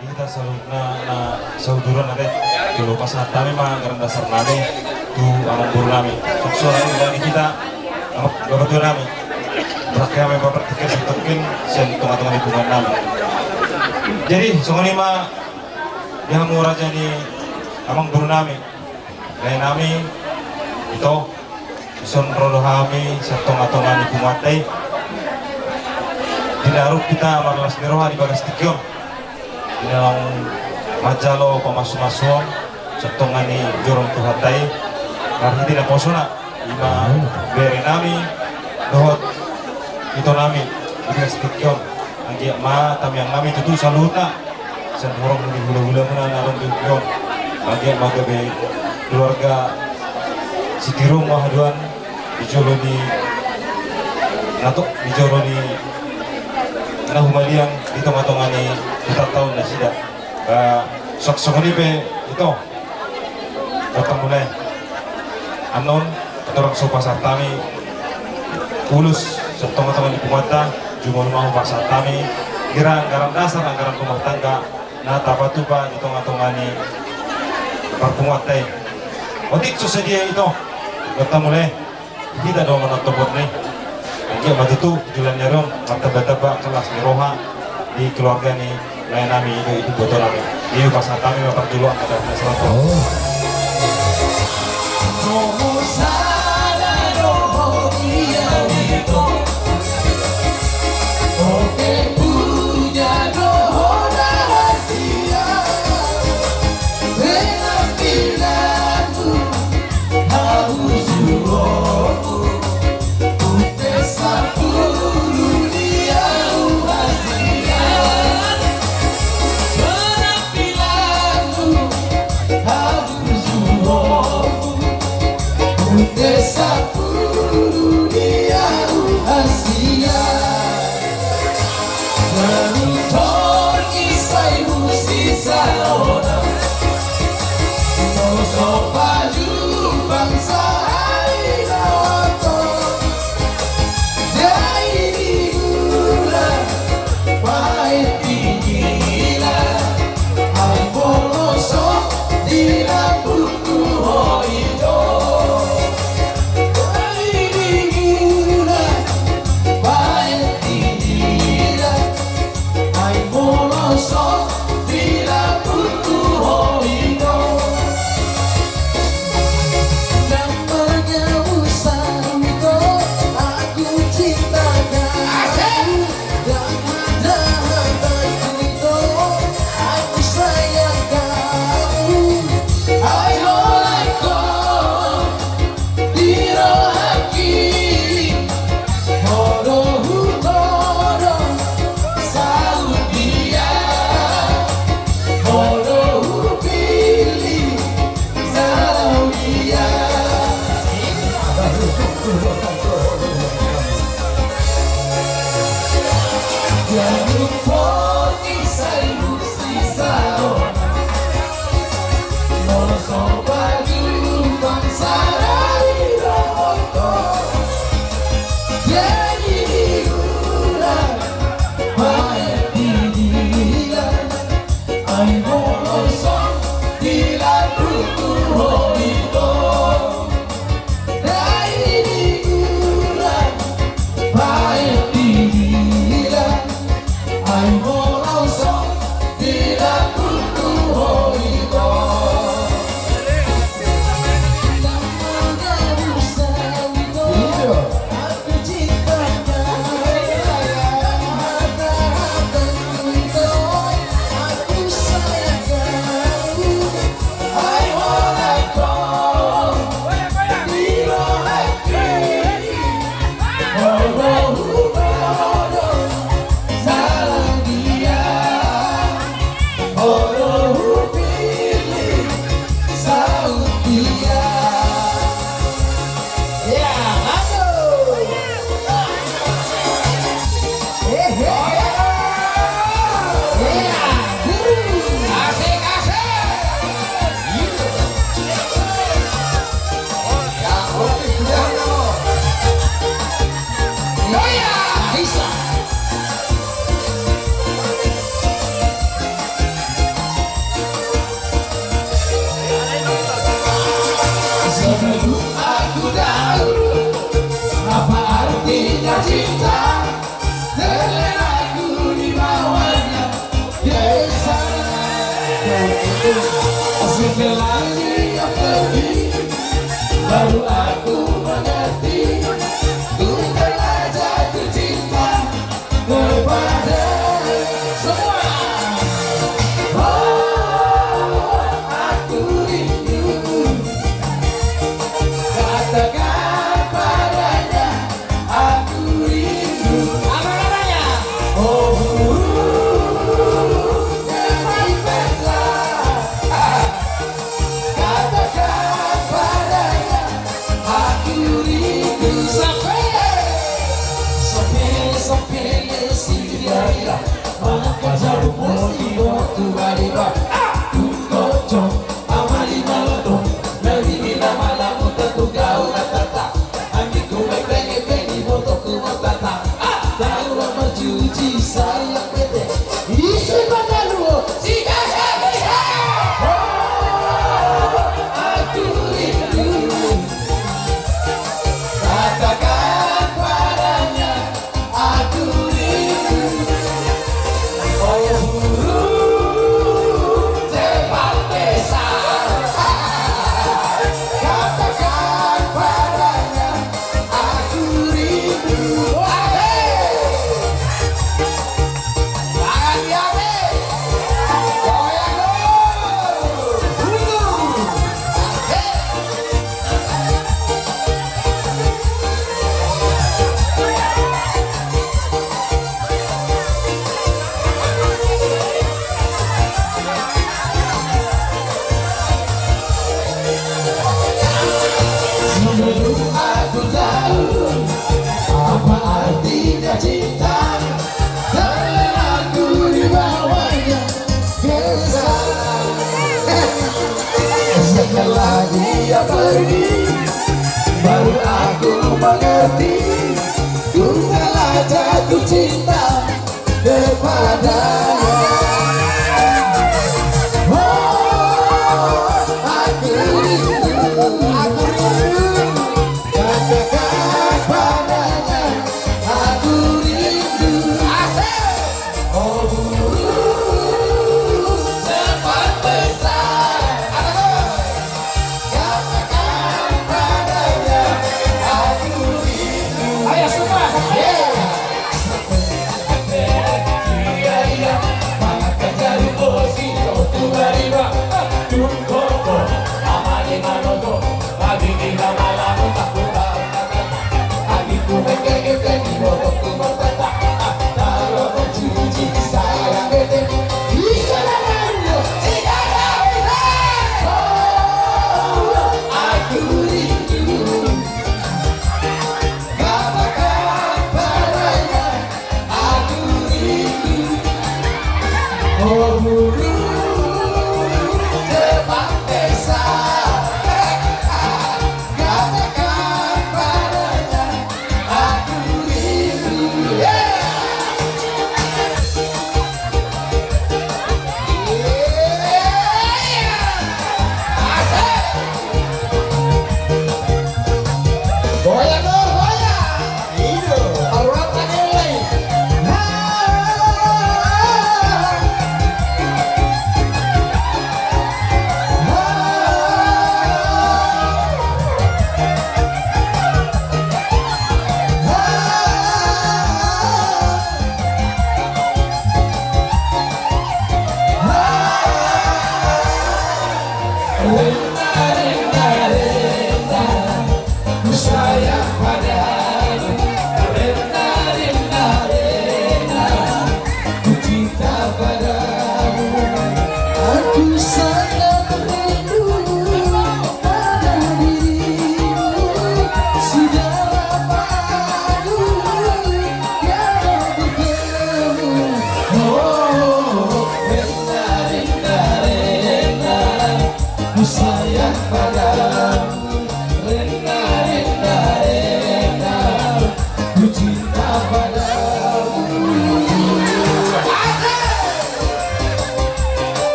kita selalu na sauduran nade kalau pas hatta memang karena dasar nade tu alam buru nami sukses dari kita amat bapak nami terakhir kami bapak tiket setukin sen tengah-tengah lingkungan nami jadi songoni mah yang murah jadi amang buru nami lain nami itu son rodo kami setengah-tengah lingkungan teh dinaruh kita marlas niroha di bagas tikion dalam majalo pamasuk-masuk setengah ni jorong tuhatai karena tidak posona ima beri nami dohot itu nami itu stikion anggi ma tam yang nami itu saluta sen orang di hula-hula mana naron tukion anggi ma gabe keluarga sitirung mahaduan dijolo di nato dijolo di nah humaliang di tengah-tengah ni kita tahun dah sida sok-sok ni pe itu datang mulai anon orang so pasar tami ulus setengah-tengah di kumata cuma mau pasar tami kira anggaran dasar anggaran rumah tangga nah apa tu pak di tengah-tengah ni perkumata otik sedia itu datang mulai kita dong menonton buat ni ya batu tu jualan jarum martabak kelas miroha di keluarga ni lain nami itu botol nami ini pasar kami bapak dulu ada selatan Bila butuh itu Setelah dia pergi, baru aku mengerti, ku telah jatuh cinta kepada semua. Oh, aku rindu, katakan padanya, aku rindu. Apa namanya? Oh, aku tahu apa artinya cinta, dan aku dibawanya kesal. Setelah dia pergi, baru aku mengerti, ku telah jatuh cinta kepadanya. Oh, aku rindu, aku rindu. Katakan padanya, aku rindu. Oh, cepat besar. Katakan padanya, aku rindu. Ayo semua,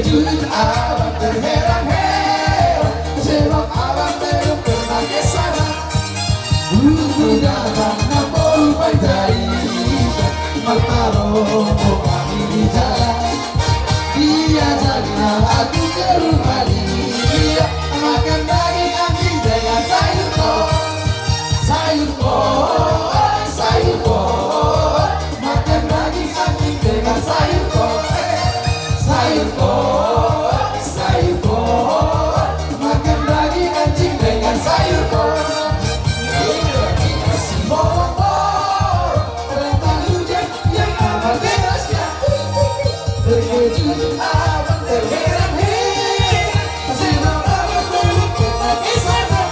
Terkejut abang terheran-heran, sebab abang belum pernah ke sana. Untuk datang nampol panjari, mata rombong kami di jalan. Dia jadilah aku ke rumah dia, makan daging anjing dengan sayur kol. Sayur kol, sayur kol, makan daging anjing dengan sayur kol. Sayur kol, sayur kol, makan daging anjing dengan sayur kol. Si bobor, rentang hujan yang amat derasnya. Terkejut abang terheran-heran, sebab abang belum pernah ke sana.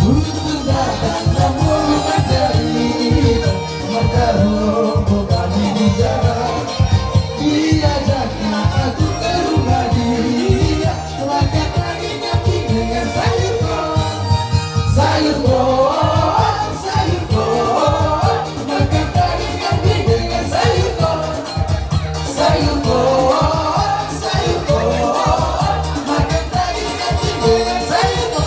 Untuk datang namun menjadi mata rombong kami di jalan. Dia jadinya aku ke rumah dia, makan daging anjing dengan sayur kol. Sayur kol, sayur kol, makan daging anjing dengan sayur kol. Sayur kol, sayur kol, makan daging anjing dengan sayur kol.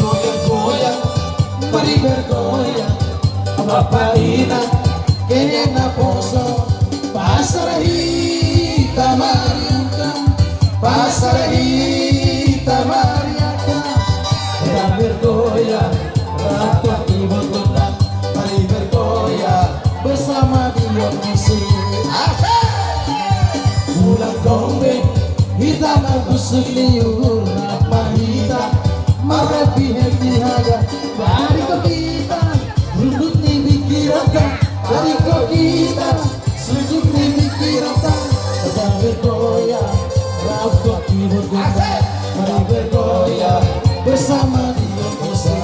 Goyang-goyang, mari bergoyang, Bapak Ina, kena poso, pasar hitam mariuka, pasar hitam mariuka. Kena bergoyang, rakyat ibu kota, mari bergoyang bersama Dion musik. Pulang gombeng, hitam busuk liur, apa hitam, happy haga. Dari kau kita, duduk di pikiran. Dari kau kita, sujud di pikiran. Sedang bergoyang, rakyat ibu kota, mari bergoyang bersama Dion musik.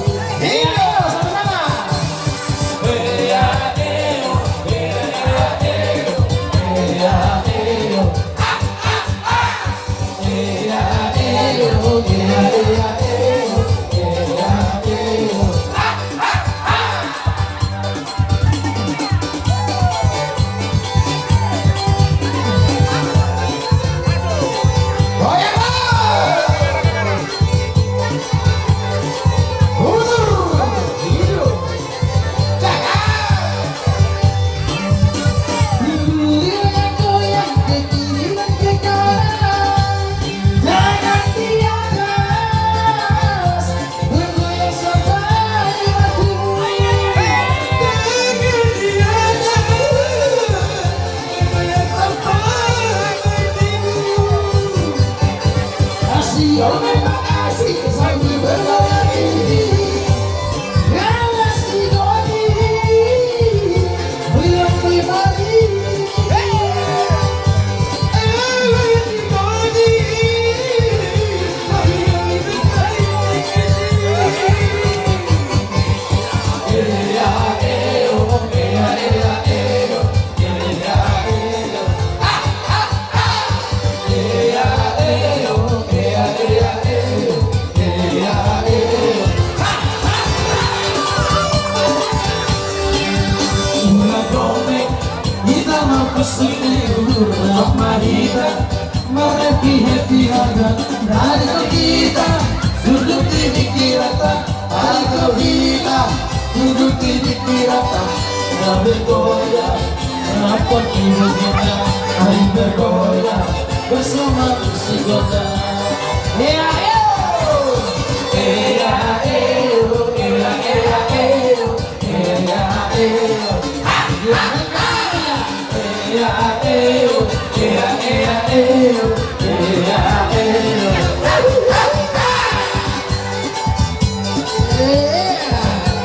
Happy haga. Dari kau kita, duduk di pikiran. Dari kau kita, duduk di pikiran. Mari bergoyang, rapat ibu kota, mari bergoyang bersama musik kota.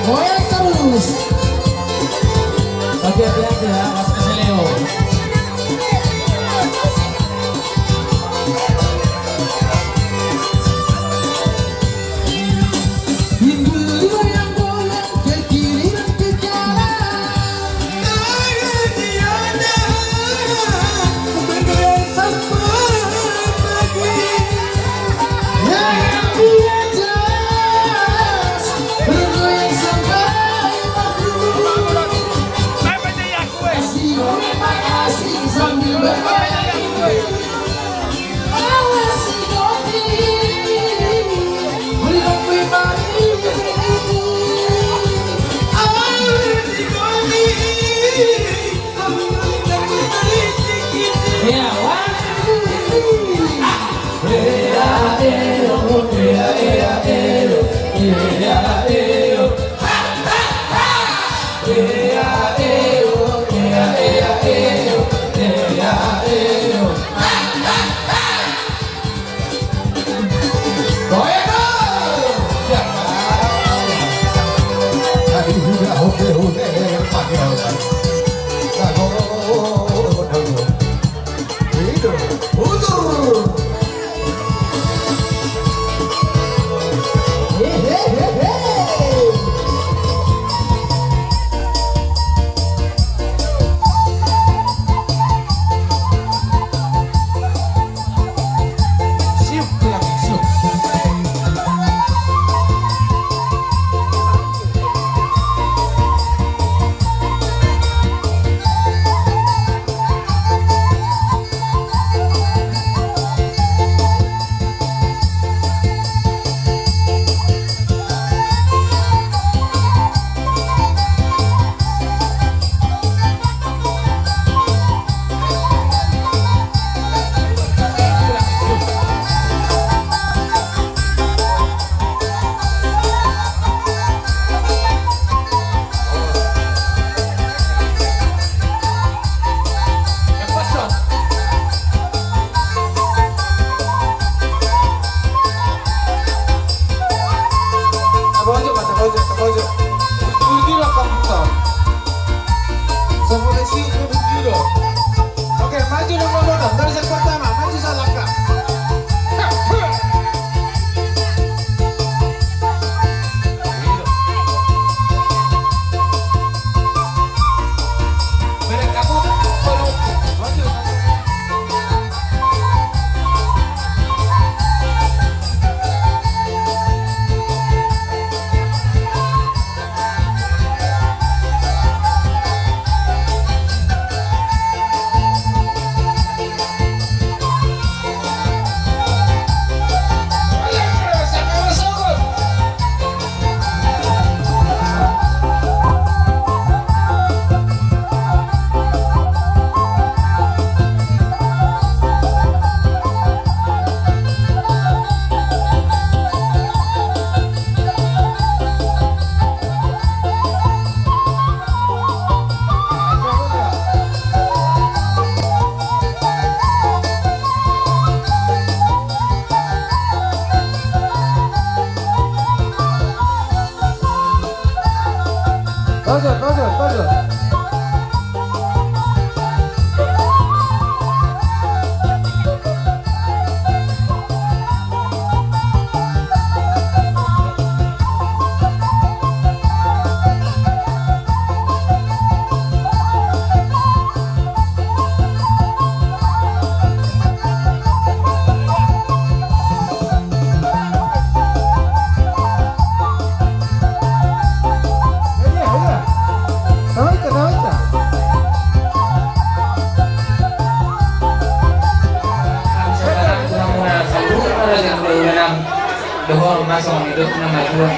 Goyang terus. Hati-hati ya, Mas Keseleo. Goyang-goyang ke kiri dohor masong hidup na madura.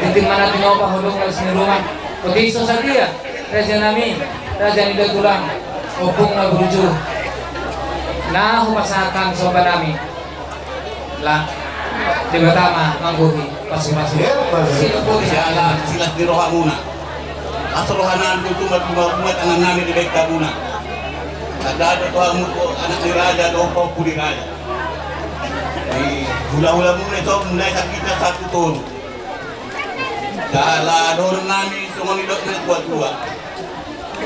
Tinting mana tinyopa hulong na siniruman. Pag-iso sa dia, raja nami, raja nila tulang, upong na burujo. Na humasakan sa nami. La, di ba tama, mangguhi, pasumasu. Sino po Siya sila diroha muna. Asrohanan ko tumat ang namin direkta muna. Nagdada ko ang anak ni Raja doon pa puli Raja. Hula-hula muna ito, mula sa kita satu tahun. Kala doon namin sumangilot na kuat-kuat.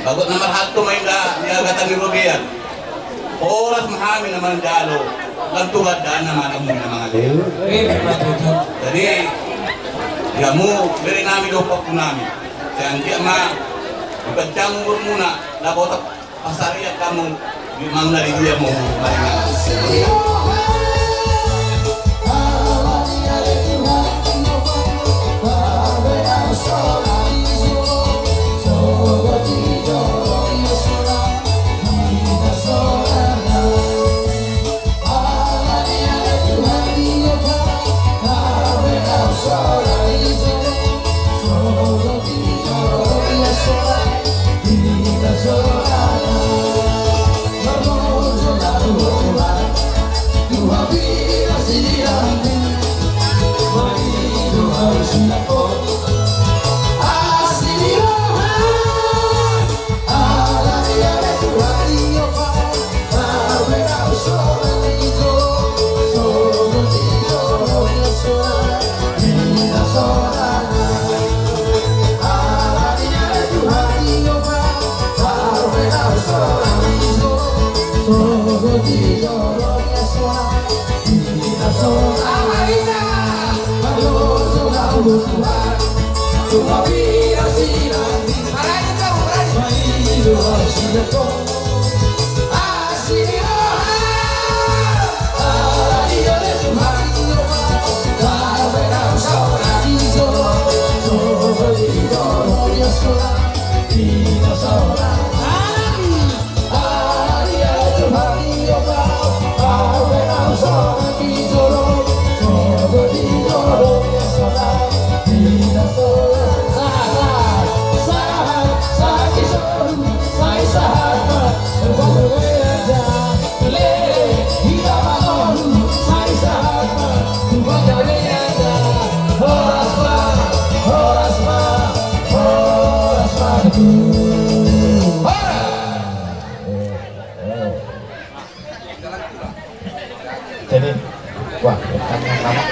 Bagot na marahal to may niagatan ni Robian. Oras mahami naman dalo. Lantugad daan naman ang muna mga leo. Jadi, ya mo, beri namin doon pa po namin. Kaya hindi ama, ipagtiyang muna, lakotak pasariya kamu, limang narigiya mo, maringan. Jadi, wah, tanya lama.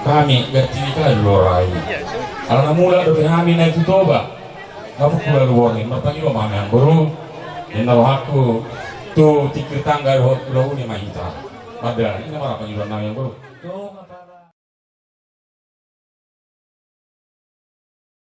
Kami bertini kali lorai. Kalau mula dari kami naik toba, kamu keluar luar mertanya lo mana yang baru, yang aku tu tikir tangga roh ni mahita. Padahal ini malah penjualan yang baru.